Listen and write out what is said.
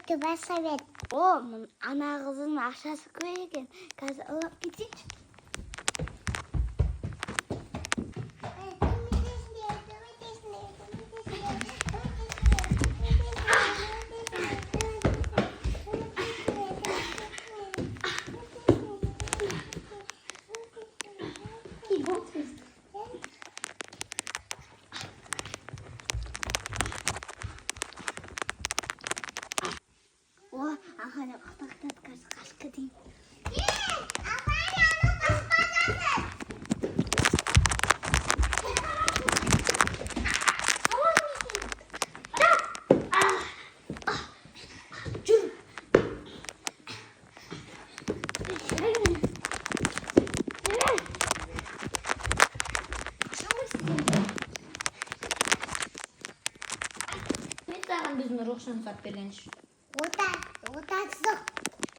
Тебе совет. О, она разына аşağı koyarken gaz alıp gidecek. Анхаарал хатагтаад гаш гэдэг. Бид заахан бид нуруугшин сар бэргэнш. Удаа зог.